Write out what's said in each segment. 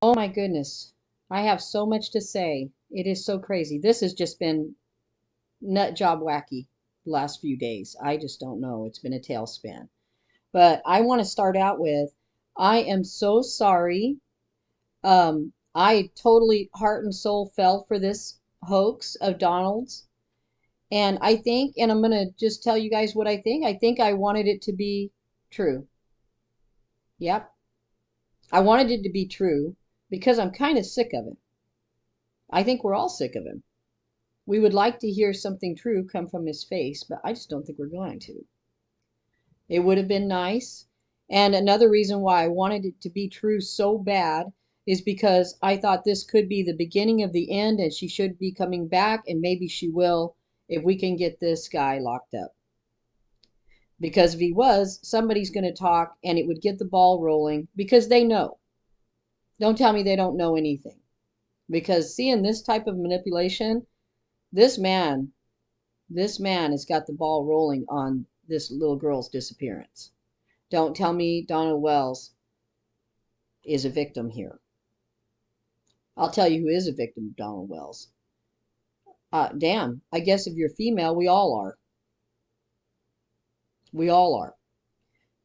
Oh my goodness. I have so much to say. It is so crazy. This has just been nut job wacky the last few days. I just don't know. It's been a tailspin. But I want to start out with I am so sorry. I totally heart and soul fell for this hoax of Donald's. And I think, and I'm going to just tell you guys what I think. I think I wanted it to be true. Yep. I wanted it to be true because I'm kind of sick of it. I think we're all sick of him. We would like to hear something true come from his face, but I just don't think we're going to. It would have been nice. And another reason why I wanted it to be true so bad is because I thought this could be the beginning of the end and she should be coming back, and maybe she will if we can get this guy locked up. Because if he was, somebody's going to talk and it would get the ball rolling because they know. Don't tell me they don't know anything. Because seeing this type of manipulation, this man has got the ball rolling on this little girl's disappearance. Don't tell me Donald Wells is a victim here. I'll tell you who is a victim of Donald Wells. Damn, I guess if you're female, we all are. We all are.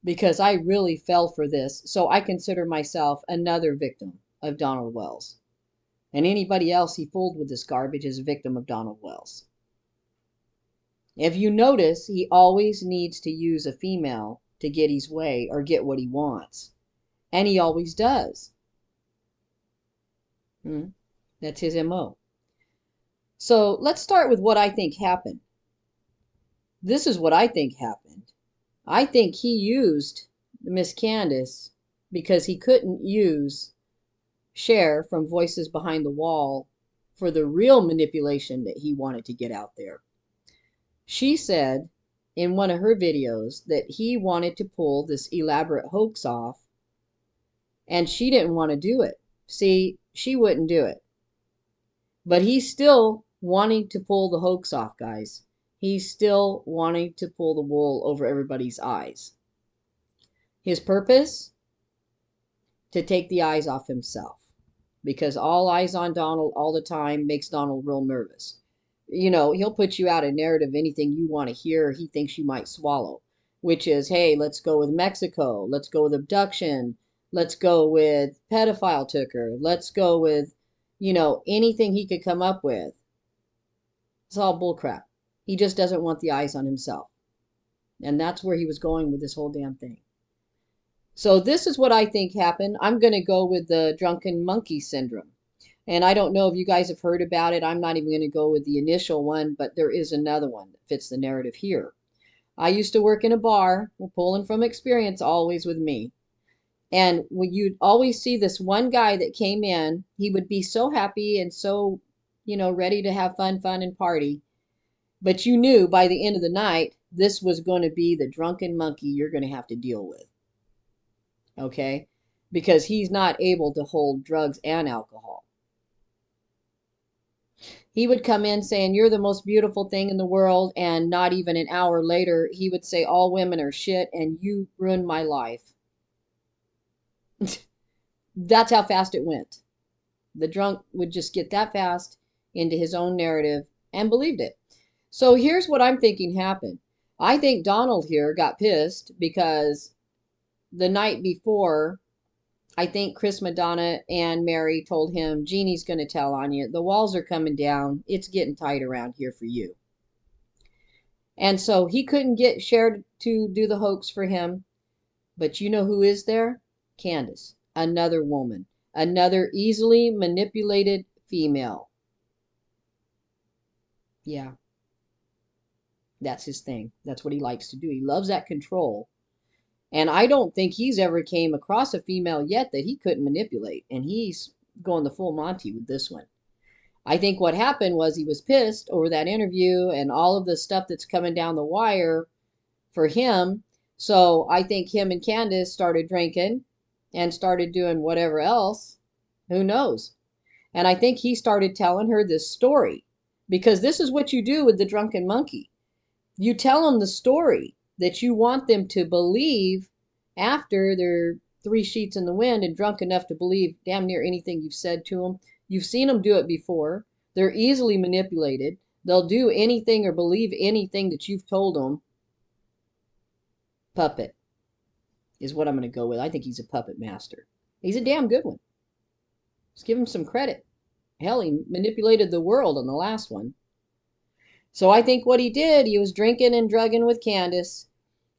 Because I really fell for this, so I consider myself another victim of Donald Wells. And anybody else he fooled with this garbage is a victim of Donald Wells. If you notice, he always needs to use a female to get his way or get what he wants. And he always does. That's his MO. So let's start with what I think happened. This is what I think happened. I think he used Miss Candus because he couldn't use Cher from Voices Behind the Wall for the real manipulation that he wanted to get out there. She said in one of her videos that he wanted to pull this elaborate hoax off, and she didn't want to do it. See, she wouldn't do it. But he's still wanting to pull the hoax off, guys. He's still wanting to pull the wool over everybody's eyes. His purpose? To take the eyes off himself. Because all eyes on Donald all the time makes Donald real nervous. You know, he'll put you out a narrative, anything you want to hear, he thinks you might swallow. Which is, hey, let's go with Mexico. Let's go with abduction. Let's go with pedophile took her. Let's go with, anything he could come up with. It's all bullcrap. He just doesn't want the eyes on himself. And that's where he was going with this whole damn thing. So this is what I think happened. I'm going to go with the drunken monkey syndrome. And I don't know if you guys have heard about it. I'm not even going to go with the initial one, but there is another one that fits the narrative here. I used to work in a bar. We're pulling from experience always with me. And when you'd always see this one guy that came in, he would be so happy and so, ready to have fun and party. But you knew by the end of the night, this was going to be the drunken monkey you're going to have to deal with. Okay? Because he's not able to hold drugs and alcohol. He would come in saying, you're the most beautiful thing in the world, and not even an hour later, he would say, all women are shit, and you ruined my life. That's how fast it went. The drunk would just get that fast into his own narrative and believed it. So here's what I'm thinking happened. I think Donald here got pissed because the night before, I think Chris Madonna and Mary told him, Jeannie's going to tell on you. The walls are coming down. It's getting tight around here for you. And so he couldn't get Cher to do the hoax for him. But you know who is there? Candus, another woman, another easily manipulated female. Yeah. That's his thing. That's what he likes to do. He loves that control. And I don't think he's ever came across a female yet that he couldn't manipulate. And he's going the full Monty with this one. I think what happened was he was pissed over that interview and all of the stuff that's coming down the wire for him. So I think him and Candus started drinking and started doing whatever else. Who knows? And I think he started telling her this story. Because this is what you do with the drunken monkey. You tell them the story that you want them to believe after they're, three sheets in the wind and drunk enough to believe damn near anything you've said to them. You've seen them do it before. They're easily manipulated. They'll do anything or believe anything that you've told them. Puppet is what I'm going to go with. I think he's a puppet master. He's a damn good one. Let's give him some credit. Hell, he manipulated the world on the last one. So I think what he did, he was drinking and drugging with Candus,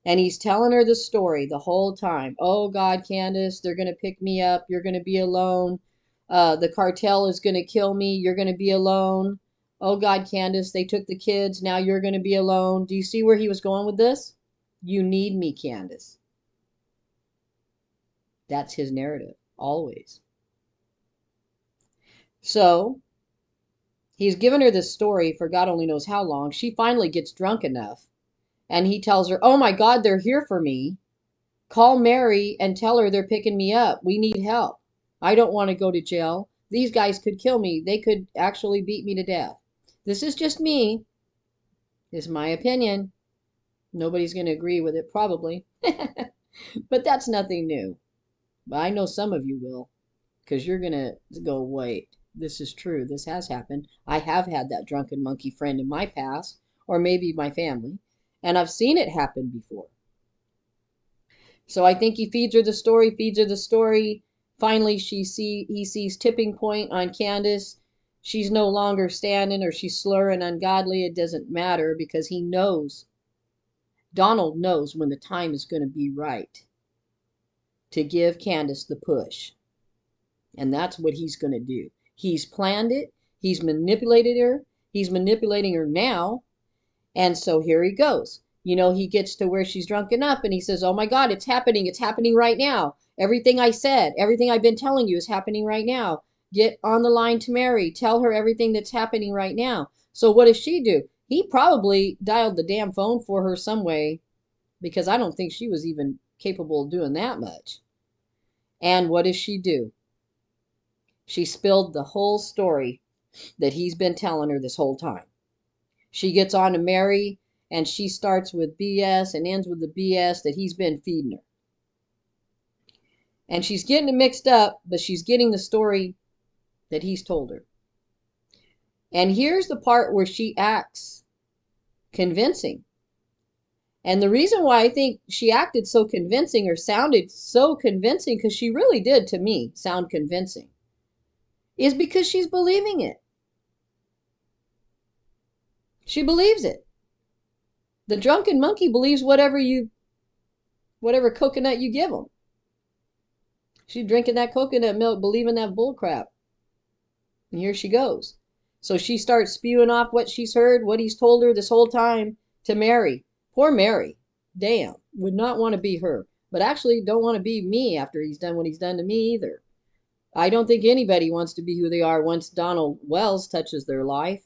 and he's telling her the story the whole time. Oh, God, Candus, they're going to pick me up. You're going to be alone. The cartel is going to kill me. You're going to be alone. Oh, God, Candus, they took the kids. Now you're going to be alone. Do you see where he was going with this? You need me, Candus. That's his narrative, always. So he's given her this story for God only knows how long. She finally gets drunk enough, and he tells her, oh my God, they're here for me. Call Mary and tell her they're picking me up. We need help. I don't want to go to jail. These guys could kill me. They could actually beat me to death. This is just me. This is my opinion. Nobody's going to agree with it, probably. But that's nothing new. But I know some of you will, because you're going to go, wait, this is true. This has happened. I have had that drunken monkey friend in my past, or maybe my family, and I've seen it happen before. So I think he feeds her the story, Finally, he sees tipping point on Candus. She's no longer standing, or she's slurring ungodly. It doesn't matter, because he knows. Donald knows when the time is going to be right to give Candus the push. And that's what he's going to do. He's planned it. He's manipulated her. He's manipulating her now. And so here he goes. You know, he gets to where she's drunk enough and he says, oh my God, it's happening. It's happening right now. Everything I said, everything I've been telling you is happening right now. Get on the line to Mary. Tell her everything that's happening right now. So what does she do? He probably dialed the damn phone for her some way, because I don't think she was even capable of doing that much. And what does she do? She spilled the whole story that he's been telling her this whole time. She gets on to Mary, and she starts with BS and ends with the BS that he's been feeding her. And she's getting it mixed up, but she's getting the story that he's told her. And here's the part where she acts convincing. And the reason why I think she acted so convincing, or sounded so convincing, because she really did, to me, sound convincing, is because she's believing it. She believes it. The drunken monkey believes whatever coconut you give him. She's drinking that coconut milk, believing that bull crap. And here she goes. So she starts spewing off what she's heard, what he's told her this whole time to Mary. Poor Mary. Damn. Would not want to be her. But actually don't want to be me after he's done what he's done to me either. I don't think anybody wants to be who they are once Donald Wells touches their life.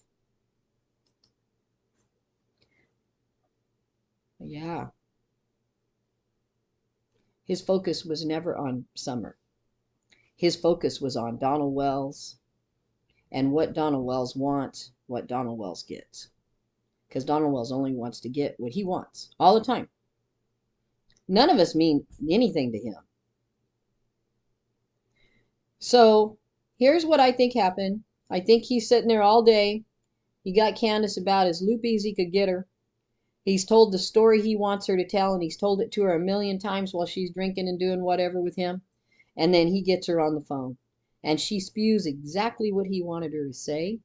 Yeah. His focus was never on Summer. His focus was on Donald Wells and what Donald Wells wants, what Donald Wells gets. Because Donald Wells only wants to get what he wants all the time. None of us mean anything to him. So here's what I think happened. I think he's sitting there all day. He got Candus about as loopy as he could get her. He's told the story he wants her to tell, and he's told it to her a million times while she's drinking and doing whatever with him. And then he gets her on the phone. And she spews exactly what he wanted her to say.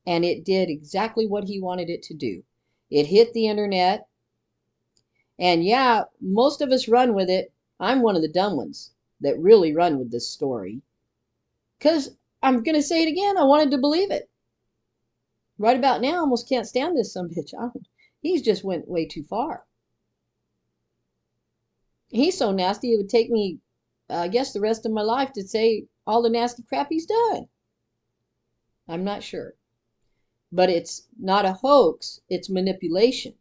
And it did exactly what he wanted it to do. It hit the internet. And yeah, most of us run with it. I'm one of the dumb ones that really run with this story. Because I'm going to say it again, I wanted to believe it. Right about now, I almost can't stand this sumbitch. He's just went way too far. He's so nasty, it would take me, I guess, the rest of my life to say all the nasty crap he's done. I'm not sure. But it's not a hoax, it's manipulation.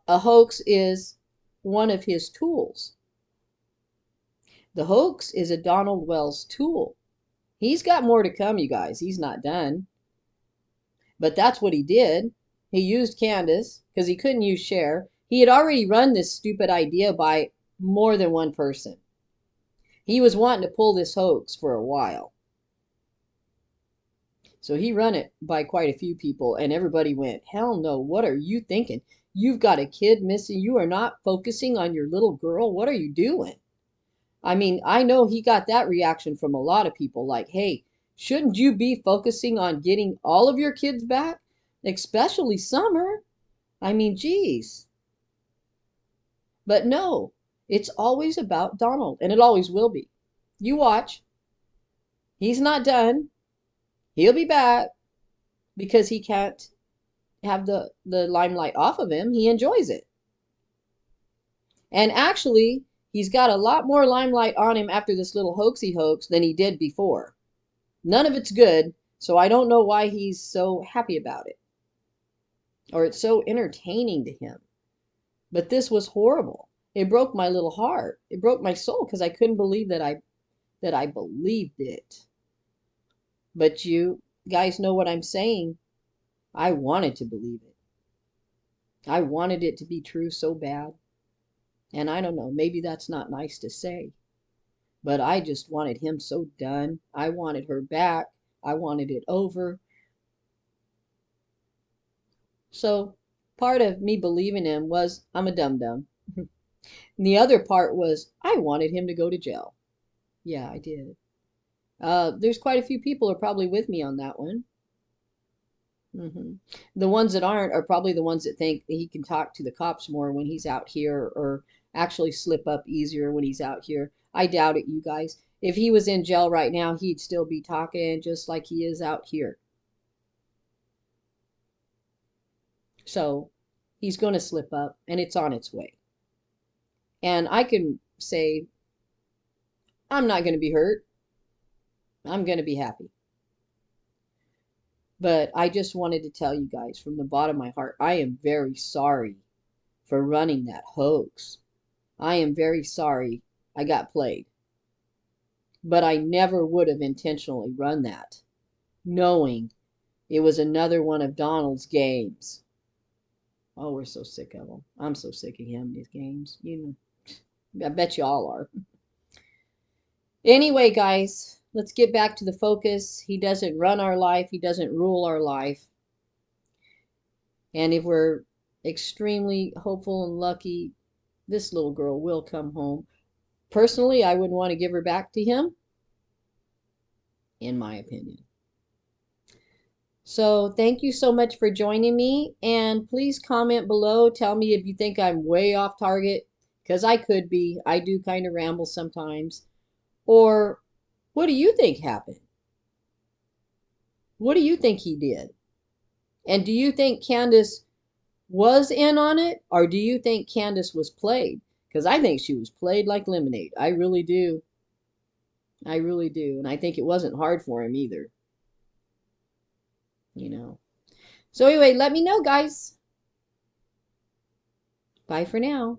A hoax is one of his tools. The hoax is a Donald Wells tool. He's got more to come, you guys. He's not done. But that's what he did. He used Candus because he couldn't use Cher. He had already run this stupid idea by more than one person. He was wanting to pull this hoax for a while. So he run it by quite a few people, and everybody went, hell no, what are you thinking? You've got a kid missing. You are not focusing on your little girl. What are you doing? I mean, I know he got that reaction from a lot of people like, hey, shouldn't you be focusing on getting all of your kids back? Especially Summer. I mean, geez. But no, it's always about Donald, and it always will be. You watch. He's not done. He'll be back because he can't have the limelight off of him. He enjoys it. And actually, he's got a lot more limelight on him after this little hoaxy hoax than he did before. None of it's good, so I don't know why he's so happy about it. Or it's so entertaining to him. But this was horrible. It broke my little heart. It broke my soul because I couldn't believe that I believed it. But you guys know what I'm saying. I wanted to believe it. I wanted it to be true so bad. And I don't know, maybe that's not nice to say. But I just wanted him so done. I wanted her back. I wanted it over. So part of me believing him was I'm a dum-dum. And the other part was I wanted him to go to jail. Yeah, I did. There's quite a few people are probably with me on that one. The ones that aren't are probably the ones that think that he can talk to the cops more when he's out here or actually slip up easier when he's out here. I doubt it, you guys. If he was in jail right now, he'd still be talking just like he is out here. So he's going to slip up, and it's on its way. And I can say, I'm not going to be hurt. I'm going to be happy. But I just wanted to tell you guys from the bottom of my heart, I am very sorry for running that hoax. I am very sorry I got played. But I never would have intentionally run that, knowing it was another one of Donald's games. Oh, we're so sick of them. I'm so sick of him, these games. You know, I bet you all are. Anyway, guys, let's get back to the focus. He doesn't run our life. He doesn't rule our life. And if we're extremely hopeful and lucky, this little girl will come home. Personally, I wouldn't want to give her back to him, in my opinion. So thank you so much for joining me. And please comment below. Tell me if you think I'm way off target, because I could be. I do kind of ramble sometimes. Or what do you think happened? What do you think he did? And do you think Candus was in on it? Or do you think Candus was played? Because I think she was played like lemonade. I really do. I really do. And I think it wasn't hard for him either. You know. So anyway, let me know, guys. Bye for now.